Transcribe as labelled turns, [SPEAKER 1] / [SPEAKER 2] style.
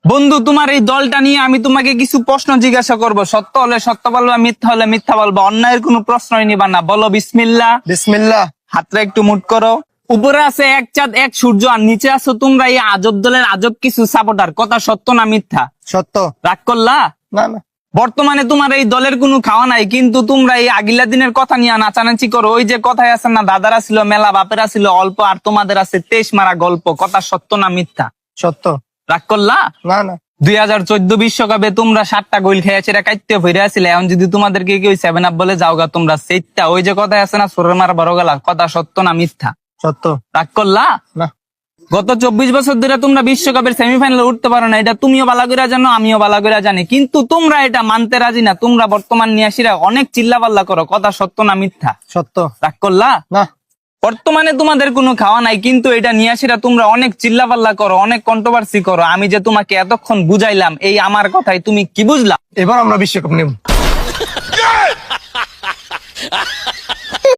[SPEAKER 1] বন্ধু, তোমার এই দলটা নিয়ে আমি তোমাকে কিছু প্রশ্ন জিজ্ঞাসা করব। সত্য হলে সত্য বলবা, মিথ্যা হলে মিথ্যা বলবা। অন্যায়ের কোনো প্রশ্নই নিবা না। বলো বিসমিল্লাহ।
[SPEAKER 2] বিসমিল্লাহ।
[SPEAKER 1] হাতটা একটু মুট করো। উপরে আছে এক চাঁদ এক সূর্য, আর নিচে আছো তোমরা এই আজব দলের আজব কিছু সাপোর্টার। কথা সত্য না মিথ্যা?
[SPEAKER 2] সত্য।
[SPEAKER 1] রাগ করলা?
[SPEAKER 2] না না,
[SPEAKER 1] বর্তমানে তোমার এই দলের কোনো খাওয়া নাই, কিন্তু তোমরা এই আগিলা দিনের কথা নিয়ে নাচানাচি করো। ওই যে কথায় আছে না, দাদারা ছিল মেলা, বাপেরা ছিল অল্প, আর তোমাদের আছে 23 মারা গল্প। কথা সত্য না মিথ্যা?
[SPEAKER 2] সত্য।
[SPEAKER 1] রাগ করলা?
[SPEAKER 2] না না,
[SPEAKER 1] 2014 বিশ্বকাপে তোমরা 7টা গোল খেয়েছে, এটা কাইতে ফিরে আসলে। এখন যদি তোমাদেরকে কেউ 7 আপ বলে যাওগা, তোমরা সেইটা ওই যে কথায় আছে না, সোরের মারা বড় গেলা। কথা সত্য না মিথ্যা?
[SPEAKER 2] সত্য।
[SPEAKER 1] রাগ করলা?
[SPEAKER 2] না।
[SPEAKER 1] গত 24 বছর ধরে তোমরা বিশ্বকাপের সেমিফাইনালে উঠতে পারো না, এটা তুমিও ভালো করে জানো, আমিও ভালো করে জানি, কিন্তু তোমরা এটা মানতে রাজি না। তোমরা বর্তমান নিয়াসীরা অনেক চিল্লাপাল্লা করো। কথা সত্য না মিথ্যা?
[SPEAKER 2] সত্য।
[SPEAKER 1] রাগ করলা?
[SPEAKER 2] না।
[SPEAKER 1] বর্তমানে তোমাদের কোনো খাওয়া নাই, কিন্তু এটা নিয়াসীরা তোমরা অনেক চিল্লাপাল্লা করো, অনেক কন্ট্রোভার্সি করো। আমি যে তোমাকে এতক্ষণ বুঝাইলাম, এই আমার কথাই তুমি কি বুঝলা?
[SPEAKER 2] এবার আমরা বিশ্বকাপ নেব।